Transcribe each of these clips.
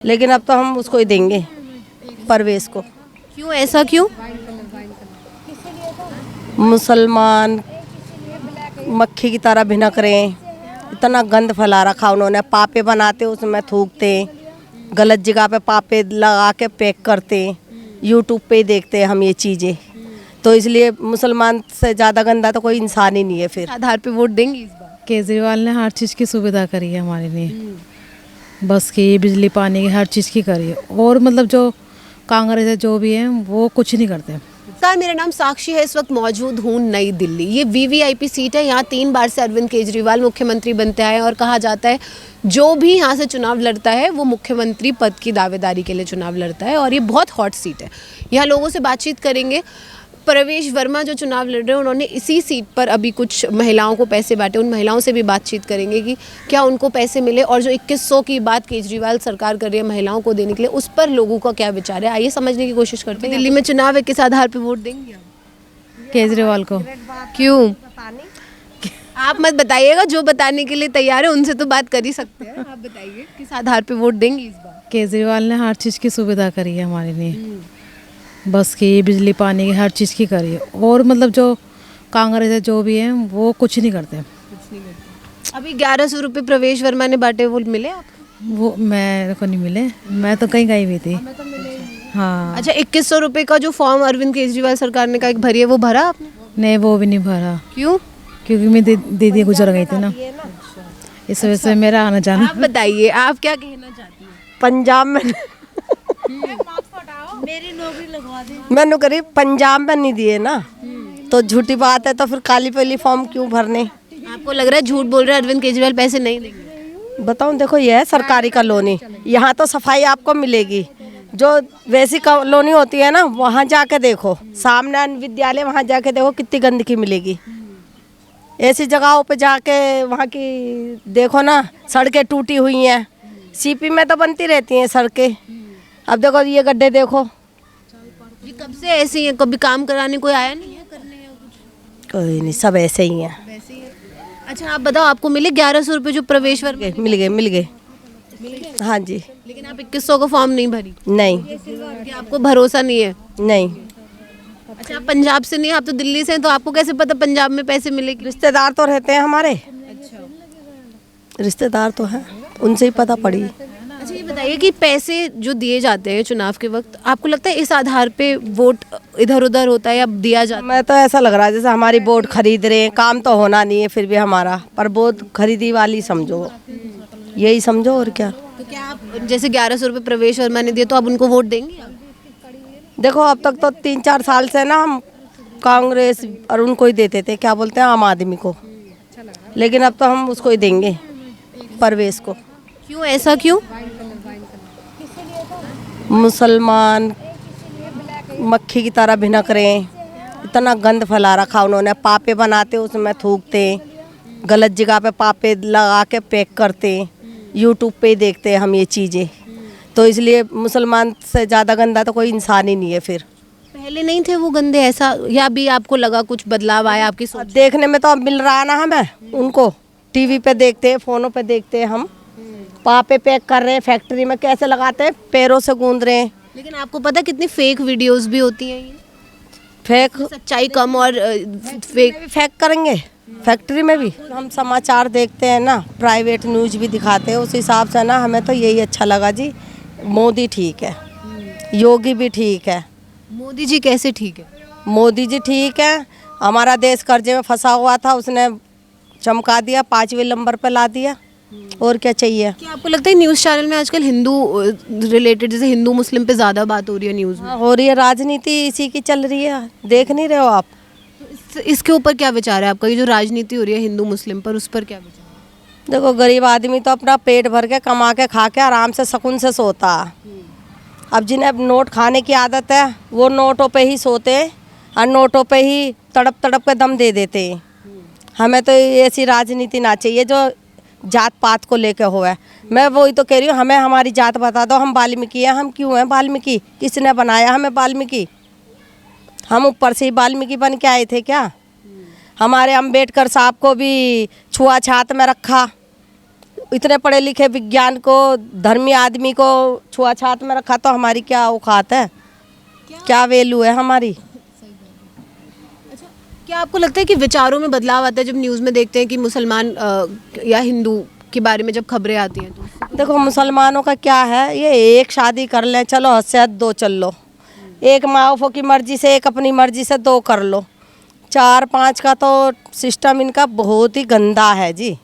लेकिन अब तो हम उसको ही देंगे, परवेज को। क्यों, ऐसा क्यों? मुसलमान मक्खी की तरह भिनक रहे हैं, इतना गंद फैला रखा उन्होंने। पापे बनाते उसमें थूकते, गलत जगह पे पापे लगा के पैक करते। यूट्यूब पे ही देखते हैं हम ये चीज़ें, तो इसलिए मुसलमान से ज़्यादा गंदा तो कोई इंसान ही नहीं है। फिर आधार पे वोट देंगी इस बार? केजरीवाल ने हर चीज़ की सुविधा करी है हमारे लिए, बस की बिजली पानी की हर चीज़ की करी है। और मतलब जो कांग्रेस है जो भी है वो कुछ नहीं करते। सर, मेरा नाम साक्षी है, इस वक्त मौजूद हूँ नई दिल्ली। ये वीवीआईपी सीट है, यहाँ 3 बार से अरविंद केजरीवाल मुख्यमंत्री बनते आए और कहा जाता है जो भी यहाँ से चुनाव लड़ता है वो मुख्यमंत्री पद की दावेदारी के लिए चुनाव लड़ता है। और ये बहुत हॉट सीट है। यहाँ लोगों से बातचीत करेंगे। प्रवेश वर्मा जो चुनाव लड़ रहे हैं, उन्होंने इसी सीट पर अभी कुछ महिलाओं को पैसे बांटे। उन महिलाओं से भी बातचीत करेंगे कि क्या उनको पैसे मिले, और जो 2100 की बात केजरीवाल सरकार कर रही है महिलाओं को देने के लिए, उस पर लोगों का क्या विचार है। आइए समझने की कोशिश करते हैं। दिल्ली में चुनाव है, किस आधार पर वोट देंगे आप? केजरीवाल को। क्यों? आप मत बताइएगा, जो बताने के लिए तैयार है उनसे तो बात कर ही सकते हैं। आप बताइए किस आधार पे वोट देंगे इस बार? केजरीवाल ने हर चीज़ की सुविधा करी है हमारे लिए, बस की बिजली पानी की हर चीज़ की करी है। और मतलब जो कांग्रेस है जो भी है वो कुछ नहीं करते। अभी 1100 रुपये प्रवेश वर्मा ने बांटे, वो मिले आपको? वो मेरे को नहीं मिले, मैं तो कहीं गई हुई थी। हाँ। अच्छा, 2100 रुपये का जो फॉर्म अरविंद केजरीवाल सरकार ने कहा भरी है, वो भरा आपने? नहीं, वो भी नहीं भरा। क्यों? क्योंकि मेरी दीदी गुजर गई थी ना, इस वजह से मेरा आना जाना। आप बताइए, आप क्या कहना चाहती हैं? पंजाब में मैं नौकरी पंजाब में नहीं दिए ना, तो झूठी बात है। तो फिर काली पीली फॉर्म क्यों भरने? आपको लग रहा है झूठ बोल रहे हैं, अरविंद केजरीवाल पैसे नहीं देंगे? बताऊं, देखो ये है सरकारी कॉलोनी, यहाँ तो सफाई आपको मिलेगी। जो वैसी कॉलोनी होती है ना, वहाँ जाके देखो, सामने विद्यालय, वहाँ जाके देखो कितनी गंदगी मिलेगी। ऐसी जगहों पे जाके वहाँ की देखो ना, सड़कें टूटी हुई हैं। सीपी में तो बनती रहती हैं सड़कें, अब देखो ये गड्ढे देखो। ये कब से ऐसी है? कभी काम कराने कोई आया नहीं है करने या कुछ? कोई नहीं, सब ऐसे ही हैं। वैसे ही है। अच्छा, आप बताओ, आपको मिले 1100 रुपये जो प्रवेश वर्मा? मिल गए। हाँ जी। लेकिन आप 2100 का फॉर्म नहीं भरी? नहीं कि आपको भरोसा नहीं है? नहीं, अच्छा, आप पंजाब से नहीं, आप तो दिल्ली से हैं, तो आपको कैसे पता पंजाब में पैसे मिलेगी? रिश्तेदार तो रहते हैं हमारे। अच्छा। रिश्तेदार तो हैं, उनसे ही पता पड़ी। अच्छा, ये बताइए कि पैसे जो दिए जाते हैं चुनाव के वक्त, आपको लगता है इस आधार पे वोट इधर उधर होता है या दिया जाता है? मैं तो ऐसा लग रहा है जैसे हमारी वोट खरीद रहे हैं। काम तो होना नहीं है फिर भी हमारा, पर वोट खरीदी वाली समझो, यही समझो और क्या। तो क्या आप जैसे 1100 रुपये प्रवेश वर्मा ने दिए, तो आप उनको वोट देंगे आप? देखो अब तक तो 3-4 साल से ना हम कांग्रेस और उनको ही देते थे, क्या बोलते हैं, आम आदमी को। लेकिन अब तो हम उसको ही देंगे, परवेज को। क्यों, ऐसा क्यों? मुसलमान मक्खी की तरह भिनक रहे हैं, इतना गंद फैला रखा उन्होंने। पापे बनाते उसमें थूकते, गलत जगह पे पापे लगा के पैक करते। यूट्यूब पे ही देखते हैं हम ये चीज़ें, तो इसलिए मुसलमान से ज़्यादा गंदा तो कोई इंसान ही नहीं है। फिर पहले नहीं थे वो गंदे, ऐसा? या भी आपको लगा कुछ बदलाव आया आपकी सोच? अब देखने में तो अब मिल रहा है ना हमें, उनको टीवी पे देखते हैं, फ़ोनों पे देखते हैं हम। पापे पैक कर रहे हैं, फैक्ट्री में कैसे लगाते हैं, पैरों से गूंद रहे हैं। लेकिन आपको पता है कितनी फेक वीडियोस भी होती हैं ये? फेक सच्चाई कम और फेक। फेक करेंगे, फैक्ट्री में भी। हम समाचार देखते हैं ना, प्राइवेट न्यूज भी दिखाते हैं, उस हिसाब से ना हमें तो यही अच्छा लगा जी। मोदी ठीक है, योगी भी ठीक है। मोदी जी कैसे ठीक है? मोदी जी ठीक है, हमारा देश कर्जे में फंसा हुआ था, उसने चमका दिया, 5वें नंबर पे ला दिया। और क्या चाहिए? क्या आपको लगता है न्यूज़ चैनल में आजकल हिंदू रिलेटेड, जैसे हिंदू मुस्लिम पे ज़्यादा बात हो रही है न्यूज़ में? हाँ, हो रही है, राजनीति इसी की चल रही है, देख नहीं रहे हो आप? तो इसके ऊपर क्या विचार है आपका? ये जो राजनीति हो रही है हिंदू मुस्लिम पर, उस पर क्या विचार है? देखो गरीब आदमी तो अपना पेट भर के कमा के खा के आराम से सुकून से सोता। अब जिन्हें नोट खाने की आदत है वो नोटों पे ही सोते और नोटों पे ही तड़प तड़प के दम दे देते। हमें तो ऐसी राजनीति ना चाहिए जो जात पात को लेके हुआ है। मैं वही तो कह रही हूँ, हमें हमारी जात बता दो। हम वाल्मीकि हैं, हम क्यों हैं वाल्मीकि? किसने बनाया हमें वाल्मीकि? हम ऊपर से ही वाल्मीकि बन के आए थे क्या? हमारे अम्बेडकर साहब को भी छुआछात में रखा, इतने पढ़े लिखे विज्ञान को, धर्मी आदमी को छुआछात में रखा तो हमारी क्या औकात है, क्या वैल्यू है हमारी। क्या आपको लगता है कि विचारों में बदलाव आता है जब न्यूज़ में देखते हैं कि मुसलमान या हिंदू के बारे में जब खबरें आती हैं तो? देखो मुसलमानों का क्या है, ये एक शादी कर लें, चलो हद से हद 2 चल लो, एक माओ की मर्जी से, एक अपनी मर्जी से 2 कर लो, 4-5 का तो सिस्टम इनका बहुत ही गंदा है जी।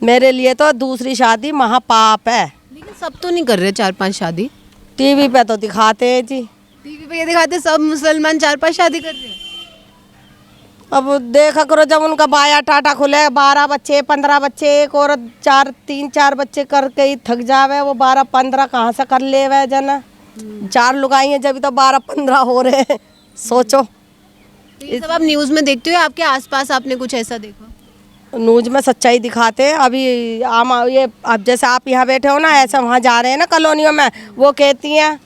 मेरे लिए तो दूसरी शादी महापाप है। लेकिन सब तो नहीं कर रहे 4-5 शादी। टीवी पे तो दिखाते हैं जी, टीवी पे ये दिखाते हैं सब मुसलमान 4-5 शादी कर रहे हैं। अब देखा करो जब उनका बाया टाटा खुले, 12 बच्चे 15 बच्चे, एक औरत 3-4 बच्चे करके ही थक जावे, वो 12-15 कहाँ से कर ले वे जन। 4 लुगाई हैं जब तो 12-15 हो रहे हैं, सोचो। ये सब आप न्यूज़ में देखते हो, आपके आसपास आपने कुछ ऐसा देखा? न्यूज में सच्चाई दिखाते हैं। अभी ये अब जैसे आप यहाँ बैठे हो ना, ऐसा वहाँ जा रहे हैं ना कॉलोनियों में, वो कहती हैं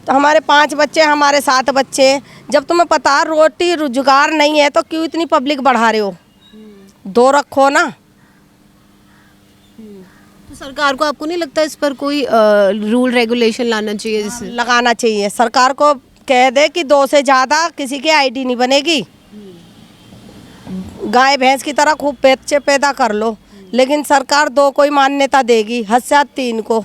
तो हमारे 5 बच्चे, हमारे 7 बच्चे। जब तुम्हें पता रोटी रोजगार नहीं है तो क्यों इतनी पब्लिक बढ़ा रहे हो, 2 रखो ना। तो सरकार को आपको नहीं लगता इस पर कोई रूल रेगुलेशन लाना चाहिए? जैसे लगाना चाहिए, सरकार को कह दे कि 2 से ज़्यादा किसी की आईडी नहीं बनेगी। गाय भैंस की तरह खूब बच्चे पैदा कर लो, लेकिन सरकार 2 को ही मान्यता देगी, हद से हद 3 को,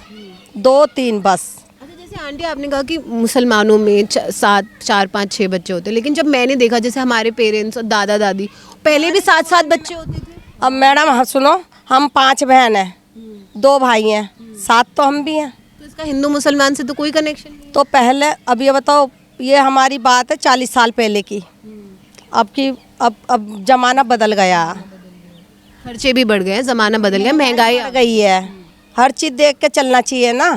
2-3 बस। अच्छा, जैसे आंटी आपने कहा कि मुसलमानों में 4-5-6 बच्चे होते हैं, लेकिन जब मैंने देखा जैसे हमारे पेरेंट्स और दादा दादी पहले भी 7-7 बच्चे होते थे। अब मैडम सुनो, हम 5 बहन हैं, 2 भाई हैं, 7 तो हम भी हैं। तो इसका हिंदू मुसलमान से तो कोई कनेक्शन नहीं? तो पहले, अब ये बताओ, ये हमारी बात है 40 साल पहले की। अब जमाना बदल गया, खर्चे भी बढ़ गए हैं, जमाना बदल गया, महंगाई बढ़ गई है, हर चीज़ देख के चलना चाहिए ना।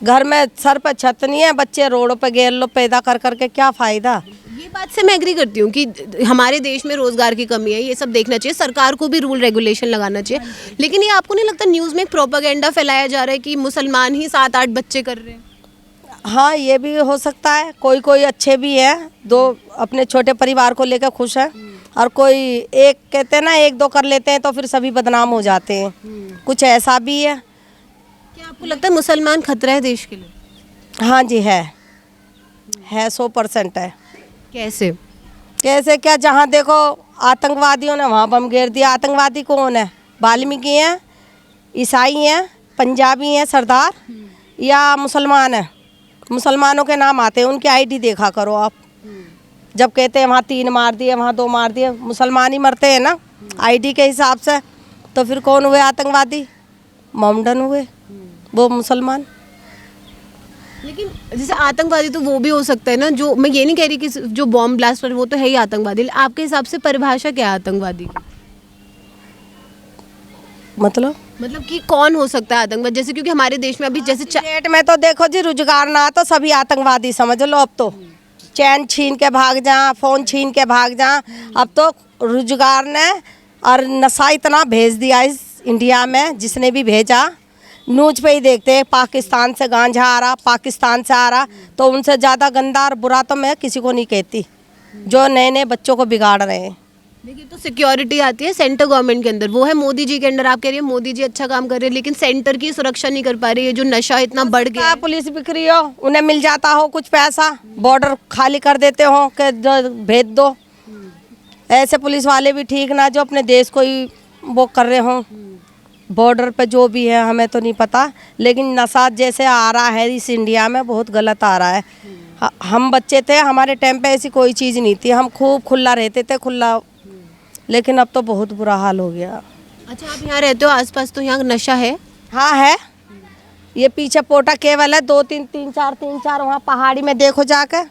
घर में सर पर छत नहीं है, बच्चे रोडों पे घेर लो, पैदा कर करके क्या फ़ायदा। ये बात से मैं एग्री करती हूँ कि हमारे देश में रोजगार की कमी है, ये सब देखना चाहिए, सरकार को भी रूल रेगुलेशन लगाना चाहिए। लेकिन ये आपको नहीं लगता न्यूज़ में एक प्रोपेगेंडा फैलाया जा रहा है कि मुसलमान ही 7-8 बच्चे कर रहे हैं? हाँ, ये भी हो सकता है। कोई अच्छे भी हैं, 2 अपने छोटे परिवार को लेकर खुश हैं, और कोई एक कहते हैं ना 1-2 कर लेते हैं तो फिर सभी बदनाम हो जाते हैं, कुछ ऐसा भी है। क्या आपको लगता है मुसलमान खतरा है देश के लिए? हाँ जी, है 100% है। कैसे? कैसे क्या, जहाँ देखो आतंकवादियों ने वहाँ बम गिर दिया। आतंकवादी कौन है? वाल्मीकि हैं, ईसाई हैं, पंजाबी हैं सरदार, या मुसलमान हैं? मुसलमानों के नाम आते हैं, उनकी आईडी देखा करो आप। जब कहते हैं वहाँ 3 मार दिए, वहाँ 2 मार दिए, मुसलमान ही मरते हैं ना आईडी के हिसाब से। तो फिर कौन हुए आतंकवादी? मोमडन हुए, वो मुसलमान। लेकिन जैसे आतंकवादी तो वो भी हो सकता है ना, जो मैं ये नहीं कह रही कि जो बॉम्ब ब्लास्ट पर वो तो है ही आतंकवादी। आपके हिसाब से परिभाषा क्या है आतंकवादी की? मतलब कि कौन हो सकता है आतंकवादी? जैसे क्योंकि हमारे देश में अभी जैसे डेट में तो देखो जी, रोजगार ना तो सभी आतंकवादी समझ लो। अब तो चैन छीन के भाग जा, फ़ोन छीन के भाग जा। अब तो रोजगार ने और नशा इतना भेज दिया इस इंडिया में, जिसने भी भेजा। न्यूज पे ही देखते हैं, पाकिस्तान से गांजा आ रहा, पाकिस्तान से आ रहा। तो उनसे ज़्यादा गंदा और बुरा तो मैं किसी को नहीं कहती, जो नए नए बच्चों को बिगाड़ रहे हैं। देखिए, तो सिक्योरिटी आती है सेंटर गवर्नमेंट के अंदर, वो है मोदी जी के अंडर। आप कह रही है मोदी जी अच्छा काम कर रहे हैं, लेकिन सेंटर की सुरक्षा नहीं कर पा रही है। जो नशा इतना बढ़ गया है, पुलिस बिक रही हो, उन्हें मिल जाता हो कुछ पैसा, बॉर्डर खाली कर देते हो कि भेज दो। ऐसे पुलिस वाले भी ठीक ना, जो अपने देश को ही वो कर रहे हो। बॉर्डर पे जो भी है हमें तो नहीं पता, लेकिन नशा जैसे आ रहा है इस इंडिया में, बहुत गलत आ रहा है। हम बच्चे थे, हमारे टाइम पे ऐसी कोई चीज़ नहीं थी, हम खूब खुला रहते थे, खुला। लेकिन अब तो बहुत बुरा हाल हो गया। अच्छा, आप यहाँ रहते हो आसपास, तो यहाँ नशा है? हाँ है, ये पीछे पोटा केवल है, 2-3 वहाँ पहाड़ी में देखो जाकर,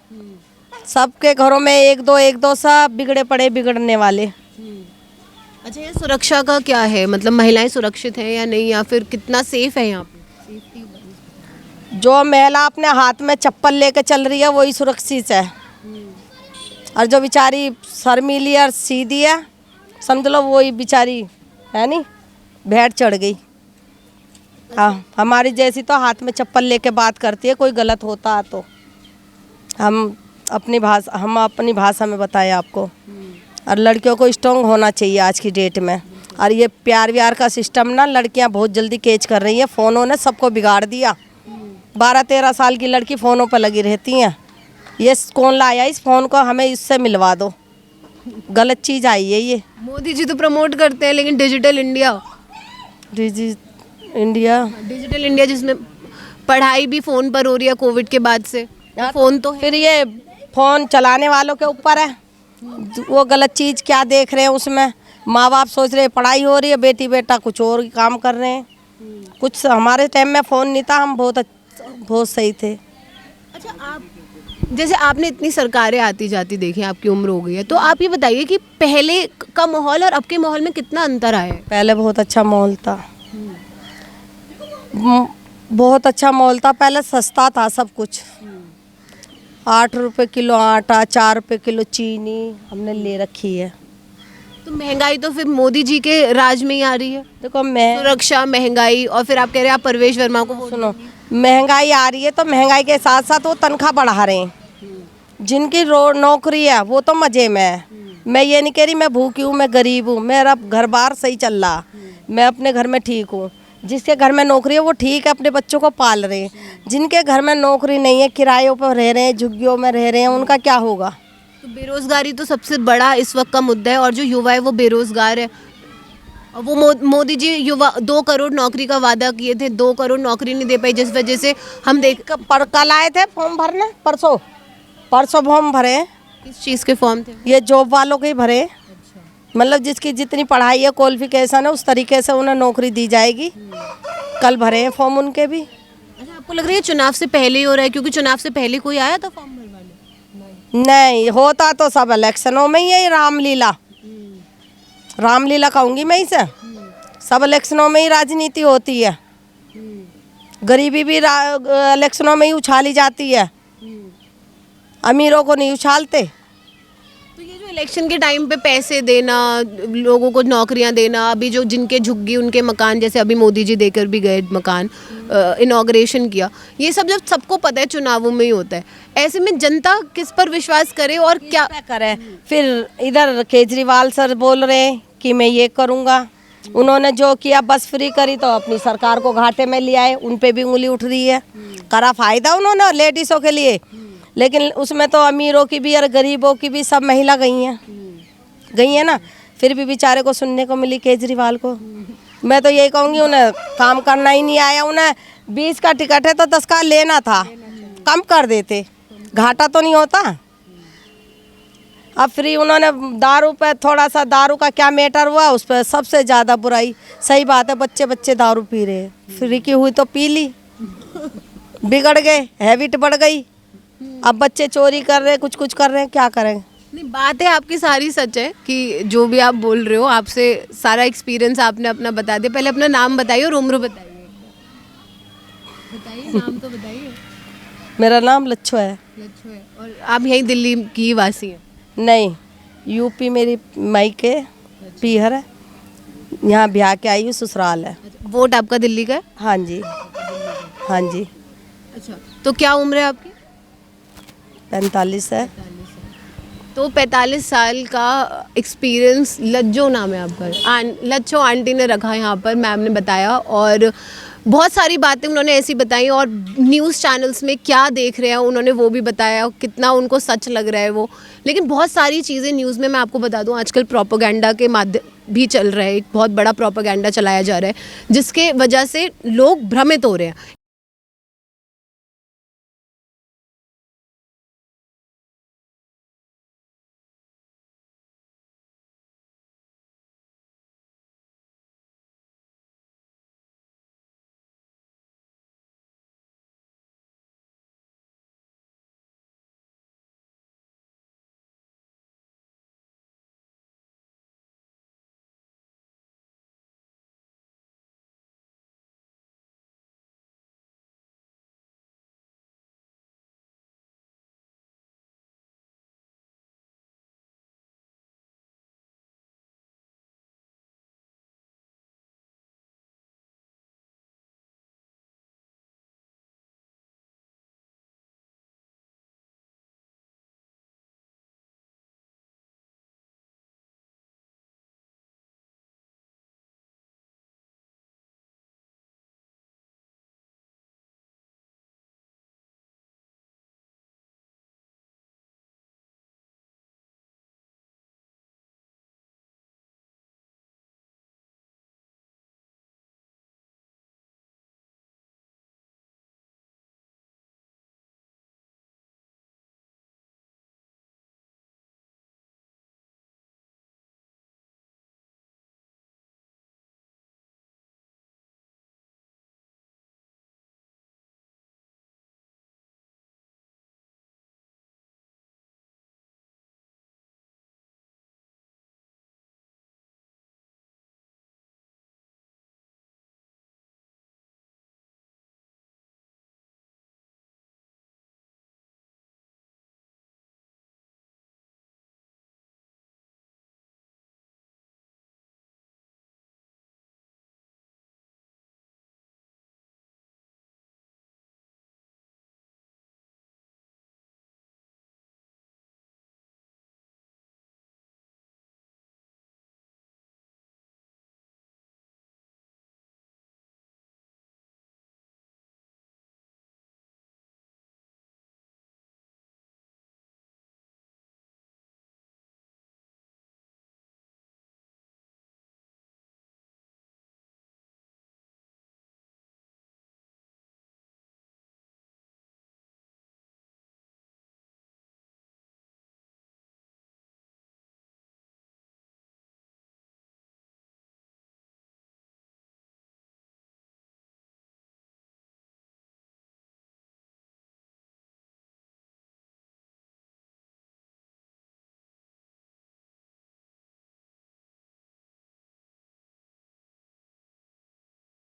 सबके घरों में 1-2 सब बिगड़े पड़े, बिगड़ने वाले। अच्छा, ये सुरक्षा का क्या है? मतलब महिलाएं सुरक्षित हैं या नहीं, या फिर कितना सेफ है यहाँ पे? जो महिला अपने हाथ में चप्पल लेके चल रही है वही सुरक्षित है, और जो बेचारी शर्मीली और सीधी है, समझ लो वही बेचारी है नहीं, भेड़ चढ़ गई। हाँ, हमारी जैसी तो हाथ में चप्पल लेके बात करती है, कोई गलत होता है तो हम अपनी भाषा में बताएं आपको। और लड़कियों को स्ट्रॉन्ग होना चाहिए आज की डेट में। और ये प्यार व्यार का सिस्टम ना लड़कियां बहुत जल्दी कैच कर रही हैं। फ़ोनों ने सबको बिगाड़ दिया। 12-13 साल की लड़की फ़ोनों पर लगी रहती हैं। ये कौन लाया इस फ़ोन को, हमें इससे मिलवा दो। गलत चीज़ आई है ये। मोदी जी तो प्रमोट करते हैं, लेकिन डिजिटल इंडिया डिजिटल इंडिया जिसमें पढ़ाई भी फ़ोन पर हो रही है कोविड के बाद से, फ़ोन तो है। फिर ये फ़ोन चलाने वालों के ऊपर है, वो गलत चीज़ क्या देख रहे हैं उसमें। माँ बाप सोच रहे हैं पढ़ाई हो रही है, बेटी बेटा कुछ और काम कर रहे हैं। कुछ हमारे टाइम में फ़ोन नहीं था, हम बहुत सही थे। अच्छा, आप जैसे आपने इतनी सरकारें आती जाती देखी, आपकी उम्र हो गई है, तो आप ये बताइए कि पहले का माहौल और अब के माहौल में कितना अंतर आया है? पहले बहुत अच्छा माहौल था, बहुत अच्छा माहौल था। पहले सस्ता था सब कुछ। 8 रुपए किलो आटा, 4 रुपए किलो चीनी हमने ले रखी है। तो महंगाई तो फिर मोदी जी के राज में ही आ रही है। देखो मैं सुरक्षा, महंगाई, और फिर आप कह रहे हैं आप परवेश वर्मा को वोट सुनो, महंगाई आ रही है तो महंगाई के साथ साथ वो तनख्वाह बढ़ा रहे हैं। जिनकी नौकरी है वो तो मज़े में है। मैं ये नहीं कह रही मैं भूखी हूँ, मैं गरीब हूँ, मेरा घर बार सही चल रहा, मैं अपने घर में ठीक हूँ। जिसके घर में नौकरी है वो ठीक है, अपने बच्चों को पाल रहे हैं। जिनके घर में नौकरी नहीं है, किरायों पर रह रहे हैं, झुग्गियों में रह रहे हैं, उनका क्या होगा? तो बेरोजगारी तो सबसे बड़ा इस वक्त का मुद्दा है, और जो युवा है वो बेरोजगार है। और वो मोदी जी युवा 2 करोड़ नौकरी का वादा किए थे, 2 करोड़ नौकरी नहीं दे पाई, जिस वजह से हम कल आए थे फॉर्म भरने, परसों फॉर्म भरे। किस चीज़ के फॉर्म थे? ये जॉब वालों के ही भरे। मतलब जिसकी जितनी पढ़ाई है, क्वालिफिकेशन है, उस तरीके से उन्हें नौकरी दी जाएगी। कल भरे हैं फॉर्म उनके भी। अच्छा, आपको लग रहा है चुनाव से पहले ही हो रहा है? क्योंकि चुनाव से पहले कोई आया था फॉर्म भरवाने? नहीं होता तो सब इलेक्शनों में ही है। रामलीला कहूँगी मैं इसे। सब इलेक्शनों में ही राजनीति होती है। गरीबी भी इलेक्शनों में ही उछाली जाती है, अमीरों को नहीं उछालते। तो ये जो इलेक्शन के टाइम पे पैसे देना, लोगों को नौकरियां देना, अभी जो जिनके झुग्गी उनके मकान, जैसे अभी मोदी जी देकर भी गए मकान, इनॉग्रेशन किया, ये सब जब सबको पता है चुनावों में ही होता है, ऐसे में जनता किस पर विश्वास करे और क्या करे? फिर इधर केजरीवाल सर बोल रहे हैं कि मैं ये करूँगा। उन्होंने जो किया बस फ्री करी तो अपनी सरकार को घाटे में ले आए, उन पे भी उंगली उठ रही है। करा फायदा उन्होंने लेडीज़ों के लिए, लेकिन उसमें तो अमीरों की भी और गरीबों की भी सब महिला गई हैं ना। फिर भी बेचारे को सुनने को मिली केजरीवाल को। मैं तो यही कहूँगी उन्हें काम करना ही नहीं आया। उन्हें 20 का टिकट है तो 10 का लेना था, कम कर देते, घाटा तो नहीं होता। अब फ्री उन्होंने दारू पे, थोड़ा सा दारू का क्या मैटर हुआ, उस पर सबसे ज़्यादा बुराई। सही बात है, बच्चे दारू पी रहे हैं, फ्री की हुई तो पी ली, बिगड़ गए, हैबिट बढ़ गई। अब बच्चे चोरी कर रहे हैं, कुछ कर रहे हैं, क्या करेंगे? नहीं, बात है आपकी सारी सच है कि जो भी आप बोल रहे हो, आपसे सारा एक्सपीरियंस आपने अपना बता दिया। पहले अपना नाम बताइए और उम्र बताइए। नाम तो बताइए। मेरा नाम लच्छो है। लच्छो है। और आप यहीं दिल्ली की वासी हैं? नहीं, यूपी मेरी मायके पीहर है, यहाँ ब्याह के आई हूँ, ससुराल है। वोट आपका दिल्ली का है? हाँ जी, हाँ जी। अच्छा, तो क्या उम्र है आपकी? 45 है। तो 45 साल का एक्सपीरियंस, लज्जो नाम है आपका, लच्छो आंटी ने रखा यहाँ पर, मैम ने बताया, और बहुत सारी बातें उन्होंने ऐसी बताई, और न्यूज़ चैनल्स में क्या देख रहे हैं उन्होंने वो भी बताया, कितना उनको सच लग रहा है वो। लेकिन बहुत सारी चीज़ें न्यूज़ में, मैं आपको बता दूं, आजकल प्रोपेगेंडा के माध्यम भी चल रहा है, एक बहुत बड़ा प्रोपेगेंडा चलाया जा रहा है, जिसके वजह से लोग भ्रमित हो रहे हैं।